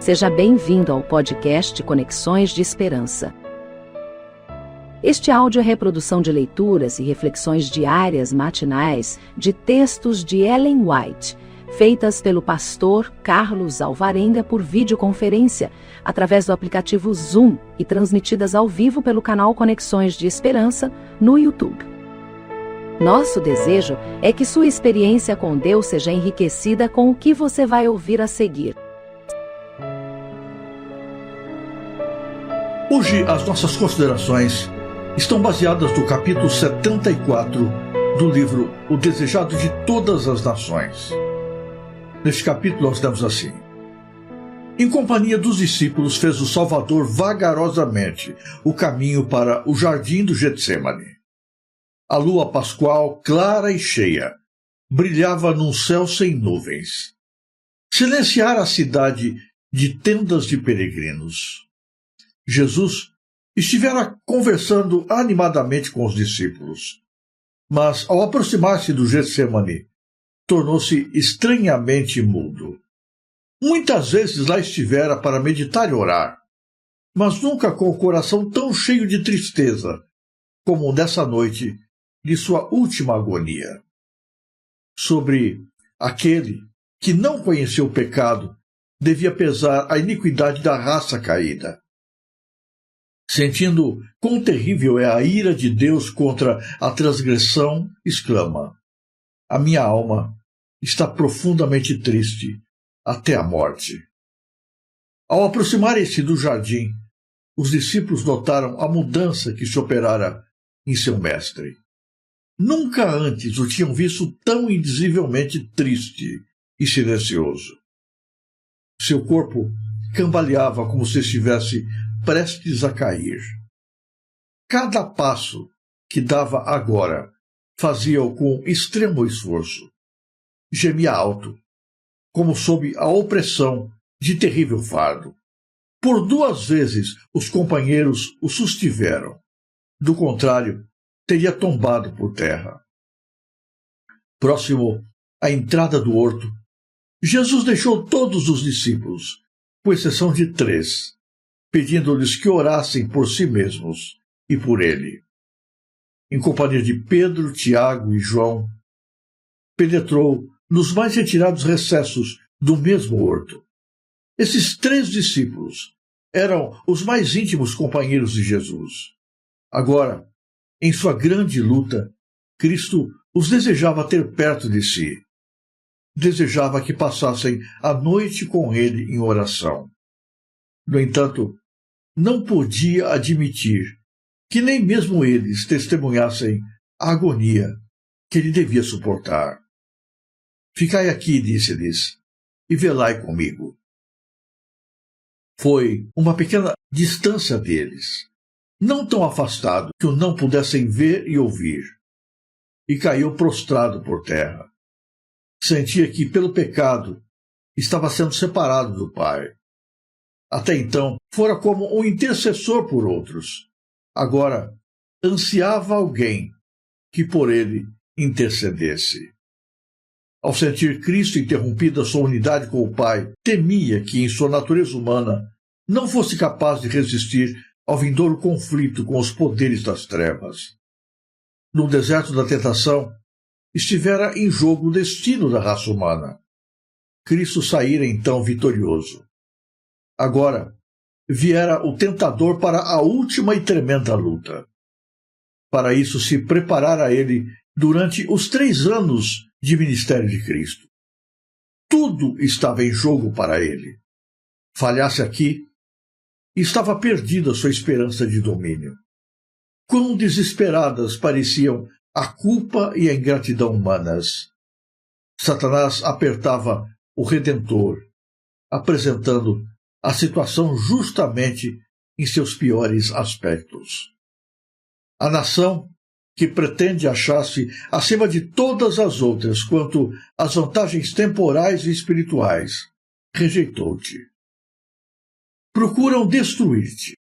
Seja bem-vindo ao podcast Conexões de Esperança. Este áudio é reprodução de leituras e reflexões diárias matinais de textos de Ellen White, feitas pelo pastor Carlos Alvarenga por videoconferência, através do aplicativo Zoom e transmitidas ao vivo pelo canal Conexões de Esperança no YouTube. Nosso desejo é que sua experiência com Deus seja enriquecida com o que você vai ouvir a seguir. Hoje, as nossas considerações estão baseadas no capítulo 74 do livro O Desejado de Todas as Nações. Neste capítulo, nós lemos assim: em companhia dos discípulos, fez o Salvador vagarosamente o caminho para o jardim do Getsemane. A lua pascual, clara e cheia, brilhava num céu sem nuvens. Silenciara a cidade de tendas de peregrinos. Jesus estivera conversando animadamente com os discípulos, mas, ao aproximar-se do Getsemane, tornou-se estranhamente mudo. Muitas vezes lá estivera para meditar e orar, mas nunca com o coração tão cheio de tristeza como nessa noite de sua última agonia. Sobre aquele que não conheceu o pecado, devia pesar a iniquidade da raça caída. Sentindo quão terrível é a ira de Deus contra a transgressão, exclama: a minha alma está profundamente triste até a morte. Ao aproximarem-se do jardim, os discípulos notaram a mudança que se operara em seu mestre. Nunca antes o tinham visto tão indizivelmente triste e silencioso. Seu corpo cambaleava como se estivesse prestes a cair. Cada passo que dava agora fazia-o com extremo esforço. Gemia alto, como sob a opressão de terrível fardo. Por 2 vezes os companheiros o sustiveram. Do contrário, teria tombado por terra. Próximo à entrada do horto, Jesus deixou todos os discípulos, com exceção de 3, pedindo-lhes que orassem por si mesmos e por ele. Em companhia de Pedro, Tiago e João, penetrou nos mais retirados recessos do mesmo horto. Esses 3 discípulos eram os mais íntimos companheiros de Jesus. Agora, em sua grande luta, Cristo os desejava ter perto de si. Desejava que passassem a noite com ele em oração. No entanto, não podia admitir que nem mesmo eles testemunhassem a agonia que ele devia suportar. Ficai aqui, disse-lhes, e velai comigo. Foi uma pequena distância deles, não tão afastado que o não pudessem ver e ouvir, e caiu prostrado por terra. Sentia que, pelo pecado, estava sendo separado do Pai. Até então, fora como um intercessor por outros. Agora, ansiava alguém que por ele intercedesse. Ao sentir Cristo interrompida sua unidade com o Pai, temia que, em sua natureza humana, não fosse capaz de resistir ao vindouro conflito com os poderes das trevas. No deserto da tentação, estivera em jogo o destino da raça humana. Cristo saíra então vitorioso. Agora, viera o tentador para a última e tremenda luta. Para isso se preparara ele durante os 3 anos de ministério de Cristo. Tudo estava em jogo para ele. Falhasse aqui, estava perdida sua esperança de domínio. Quão desesperadas pareciam a culpa e a ingratidão humanas. Satanás apertava o Redentor, apresentando a situação justamente em seus piores aspectos. A nação, que pretende achar-se acima de todas as outras quanto às vantagens temporais e espirituais, rejeitou-te. Procuram destruir-te.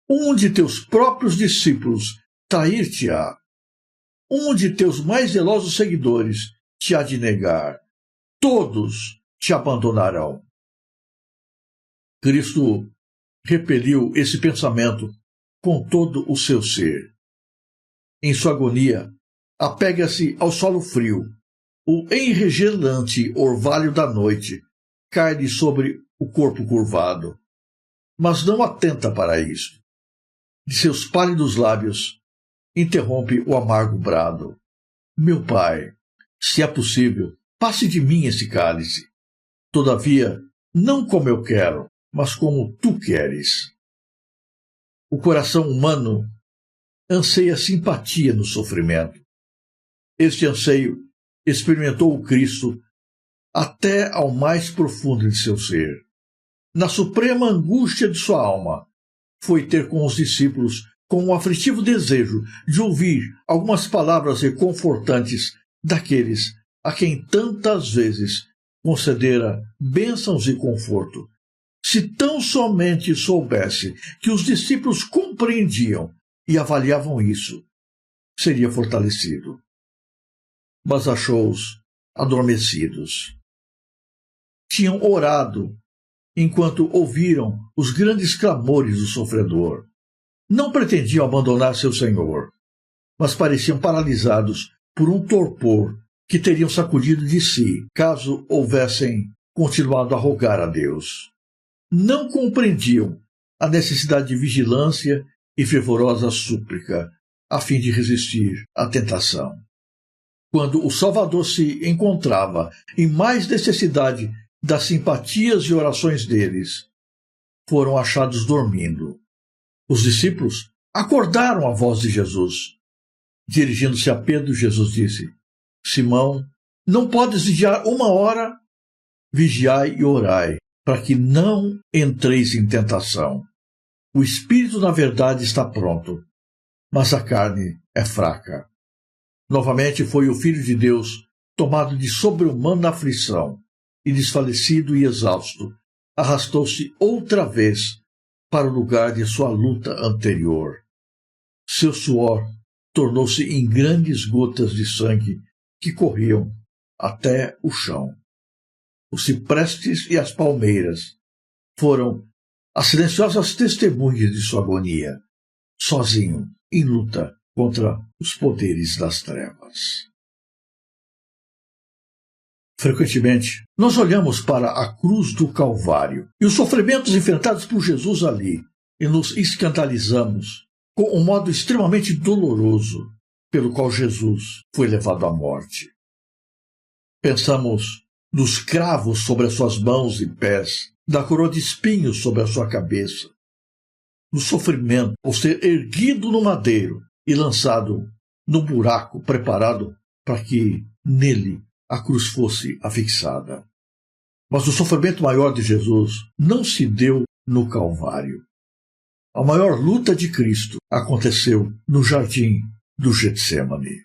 Um de teus próprios discípulos trair-te-á. Um de teus mais zelosos seguidores te há de negar. Todos te abandonarão. Cristo repeliu esse pensamento com todo o seu ser. Em sua agonia, apega-se ao solo frio. O enregelante orvalho da noite cai-lhe sobre o corpo curvado, mas não atenta para isto. De seus pálidos lábios interrompe o amargo brado. Meu Pai, se é possível, passe de mim esse cálice. Todavia, não como eu quero, mas como tu queres. O coração humano anseia simpatia no sofrimento. Este anseio experimentou o Cristo até ao mais profundo de seu ser. Na suprema angústia de sua alma, foi ter com os discípulos com um aflitivo desejo de ouvir algumas palavras reconfortantes daqueles a quem tantas vezes concedera bênçãos e conforto. Se tão somente soubesse que os discípulos compreendiam e avaliavam isso, seria fortalecido. Mas achou-os adormecidos. Tinham orado enquanto ouviram os grandes clamores do sofredor. Não pretendiam abandonar seu Senhor, mas pareciam paralisados por um torpor que teriam sacudido de si, caso houvessem continuado a rogar a Deus. Não compreendiam a necessidade de vigilância e fervorosa súplica, a fim de resistir à tentação. Quando o Salvador se encontrava em mais necessidade das simpatias e orações deles, foram achados dormindo. Os discípulos acordaram a voz de Jesus. Dirigindo-se a Pedro, Jesus disse: Simão, não podes vigiar 1 hora? Vigiai e orai, para que não entreis em tentação. O espírito, na verdade, está pronto, mas a carne é fraca. Novamente foi o Filho de Deus tomado de sobre-humana aflição, e desfalecido e exausto, arrastou-se outra vez para o lugar de sua luta anterior. Seu suor tornou-se em grandes gotas de sangue que corriam até o chão. Os ciprestes e as palmeiras foram as silenciosas testemunhas de sua agonia, sozinho, em luta contra os poderes das trevas. Frequentemente, nós olhamos para a cruz do Calvário e os sofrimentos enfrentados por Jesus ali e nos escandalizamos com um modo extremamente doloroso pelo qual Jesus foi levado à morte. Pensamos nos cravos sobre as suas mãos e pés, da coroa de espinhos sobre a sua cabeça, no sofrimento ao ser erguido no madeiro e lançado num buraco preparado para que nele a cruz fosse afixada. Mas o sofrimento maior de Jesus não se deu no Calvário. A maior luta de Cristo aconteceu no jardim do Getsêmani.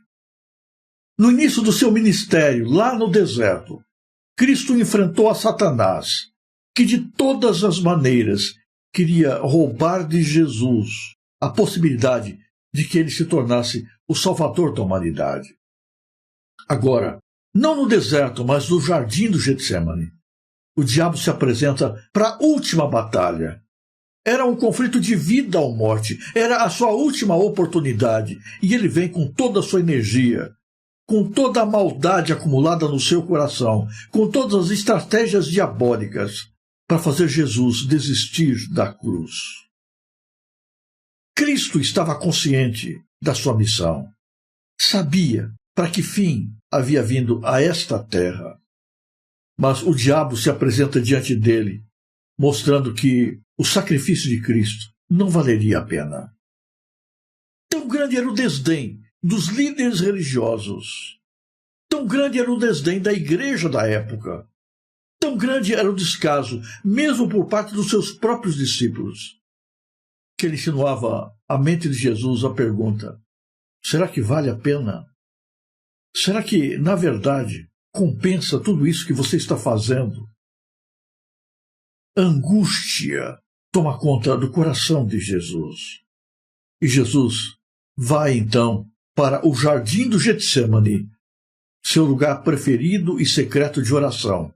No início do seu ministério, lá no deserto, Cristo enfrentou a Satanás, que de todas as maneiras queria roubar de Jesus a possibilidade de que ele se tornasse o Salvador da humanidade. Agora, não no deserto, mas no jardim do Getsêmani, o diabo se apresenta para a última batalha. Era um conflito de vida ou morte, era a sua última oportunidade, e ele vem com toda a sua energia, com toda a maldade acumulada no seu coração, com todas as estratégias diabólicas, para fazer Jesus desistir da cruz. Cristo estava consciente da sua missão. Sabia para que fim havia vindo a esta terra. Mas o diabo se apresenta diante dele, mostrando que o sacrifício de Cristo não valeria a pena. Tão grande era o desdém dos líderes religiosos. Tão grande era o desdém da igreja da época. Tão grande era o descaso, mesmo por parte dos seus próprios discípulos, que ele insinuava à mente de Jesus a pergunta: será que vale a pena? Será que, na verdade, compensa tudo isso que você está fazendo? Angústia toma conta do coração de Jesus. E Jesus vai, então, para o jardim do Getsêmani, seu lugar preferido e secreto de oração,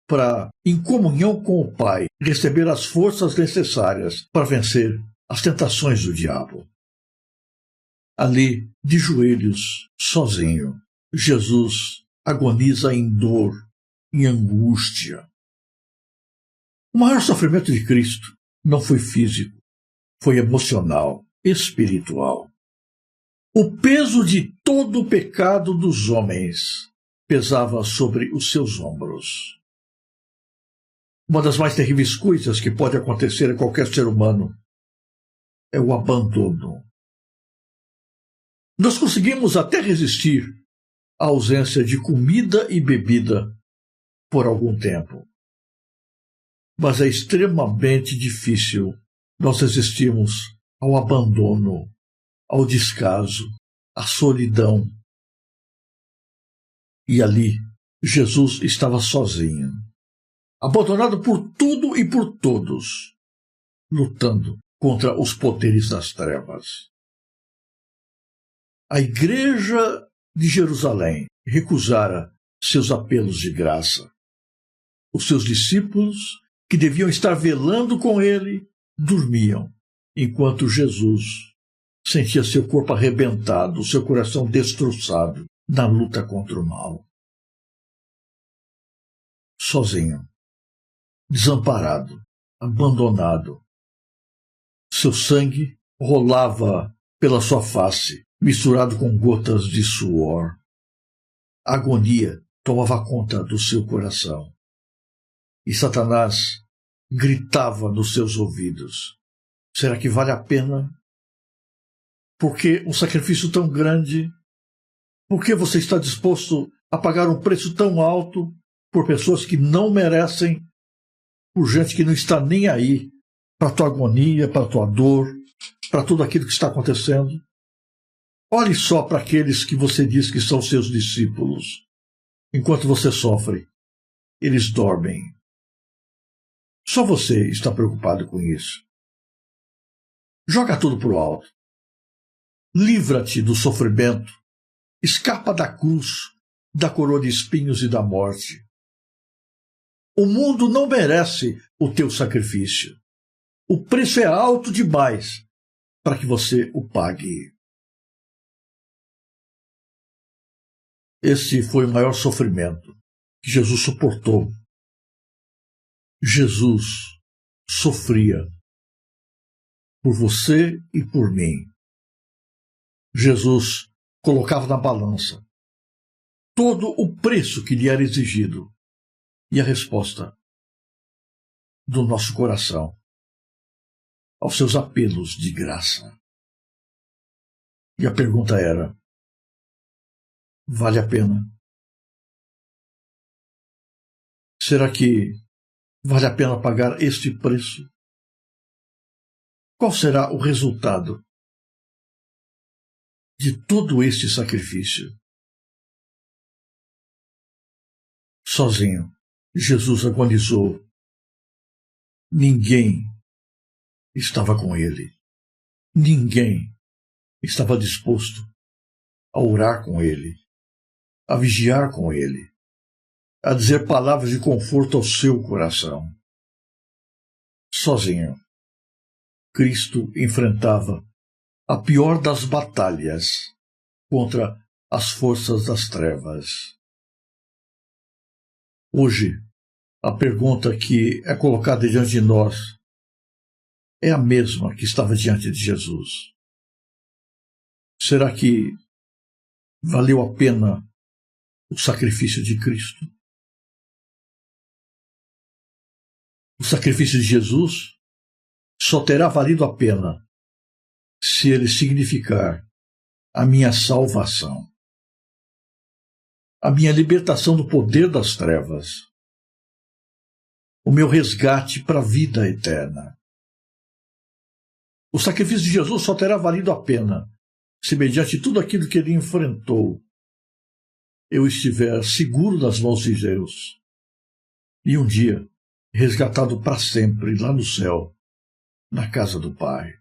para, em comunhão com o Pai, receber as forças necessárias para vencer as tentações do diabo. Ali, de joelhos, sozinho, Jesus agoniza em dor, em angústia. O maior sofrimento de Cristo não foi físico, foi emocional, espiritual. O peso de todo o pecado dos homens pesava sobre os seus ombros. Uma das mais terríveis coisas que pode acontecer a qualquer ser humano é o abandono. Nós conseguimos até resistir à ausência de comida e bebida por algum tempo. Mas é extremamente difícil nós resistirmos ao abandono, ao descaso, à solidão. E ali, Jesus estava sozinho, abandonado por tudo e por todos, lutando contra os poderes das trevas. A igreja de Jerusalém recusara seus apelos de graça. Os seus discípulos, que deviam estar velando com ele, dormiam, enquanto Jesus sentia seu corpo arrebentado, seu coração destroçado na luta contra o mal. Sozinho, desamparado, abandonado. Seu sangue rolava pela sua face, misturado com gotas de suor. A agonia tomava conta do seu coração. E Satanás gritava nos seus ouvidos: será que vale a pena? Por que um sacrifício tão grande? Por que você está disposto a pagar um preço tão alto por pessoas que não merecem, por gente que não está nem aí para a tua agonia, para a tua dor, para tudo aquilo que está acontecendo? Olhe só para aqueles que você diz que são seus discípulos. Enquanto você sofre, eles dormem. Só você está preocupado com isso. Joga tudo para o alto. Livra-te do sofrimento. Escapa da cruz, da coroa de espinhos e da morte. O mundo não merece o teu sacrifício. O preço é alto demais para que você o pague. Esse foi o maior sofrimento que Jesus suportou. Jesus sofria por você e por mim. Jesus colocava na balança todo o preço que lhe era exigido e a resposta do nosso coração aos seus apelos de graça. E a pergunta era: vale a pena? Será que vale a pena pagar este preço? Qual será o resultado de todo este sacrifício? Sozinho, Jesus agonizou. Ninguém estava com ele. Ninguém estava disposto a orar com ele, a vigiar com ele, a dizer palavras de conforto ao seu coração. Sozinho, Cristo enfrentava a pior das batalhas contra as forças das trevas. Hoje, a pergunta que é colocada diante de nós é a mesma que estava diante de Jesus. Será que valeu a pena o sacrifício de Cristo? O sacrifício de Jesus só terá valido a pena se ele significar a minha salvação, a minha libertação do poder das trevas, o meu resgate para a vida eterna. O sacrifício de Jesus só terá valido a pena se, mediante tudo aquilo que ele enfrentou, eu estiver seguro das mãos de Deus e um dia resgatado para sempre lá no céu, na casa do Pai.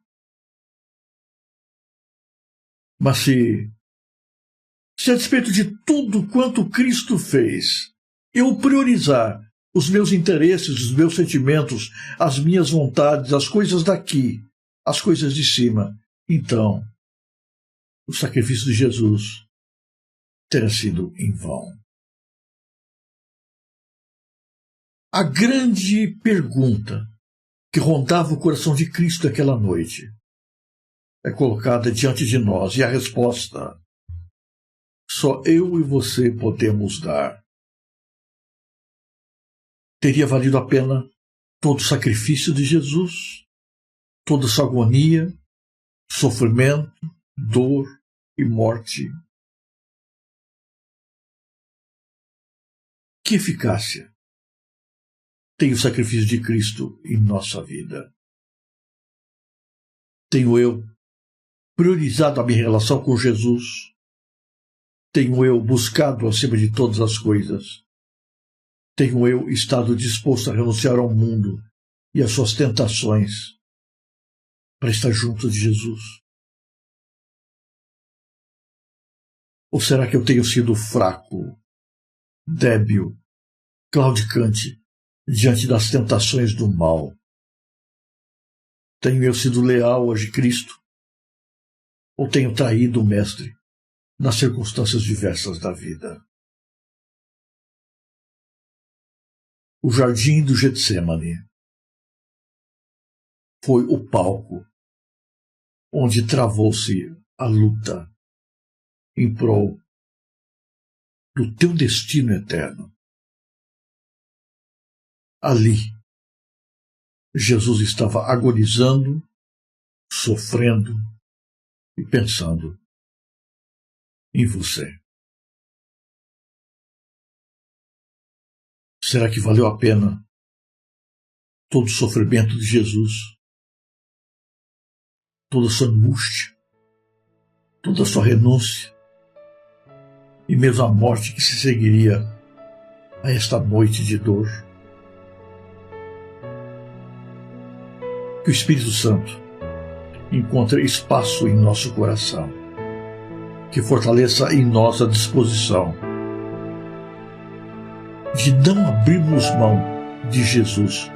Mas se a despeito de tudo quanto Cristo fez, eu priorizar os meus interesses, os meus sentimentos, as minhas vontades, as coisas daqui, as coisas de cima, então o sacrifício de Jesus terá sido em vão. A grande pergunta que rondava o coração de Cristo aquela noite é colocada diante de nós, e a resposta só eu e você podemos dar. Teria valido a pena todo o sacrifício de Jesus, toda essa agonia, sofrimento, dor e morte? Que eficácia tem o sacrifício de Cristo em nossa vida? Tenho eu priorizado a minha relação com Jesus? Tenho eu buscado acima de todas as coisas? Tenho eu estado disposto a renunciar ao mundo e às suas tentações para estar junto de Jesus? Ou será que eu tenho sido fraco, débil, claudicante diante das tentações do mal? Tenho eu sido leal a Cristo? Ou tenho traído o Mestre nas circunstâncias diversas da vida? O jardim do Getsemane foi o palco onde travou-se a luta em prol do teu destino eterno. Ali, Jesus estava agonizando, sofrendo e pensando em você. Será que valeu a pena todo o sofrimento de Jesus, toda a sua angústia, toda a sua renúncia e mesmo a morte que se seguiria a esta noite de dor? Que o Espírito Santo encontre espaço em nosso coração, que fortaleça em nós a disposição de não abrirmos mão de Jesus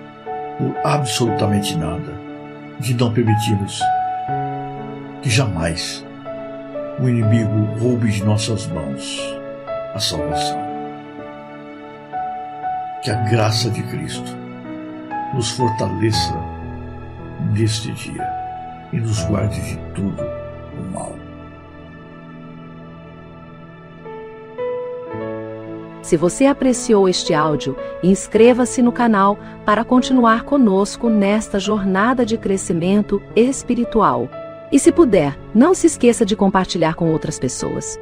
por absolutamente nada, de não permitirmos que jamais o inimigo roube de nossas mãos a salvação. Que a graça de Cristo nos fortaleça neste dia e nos guarde de tudo o mal. Se você apreciou este áudio, inscreva-se no canal para continuar conosco nesta jornada de crescimento espiritual. E se puder, não se esqueça de compartilhar com outras pessoas.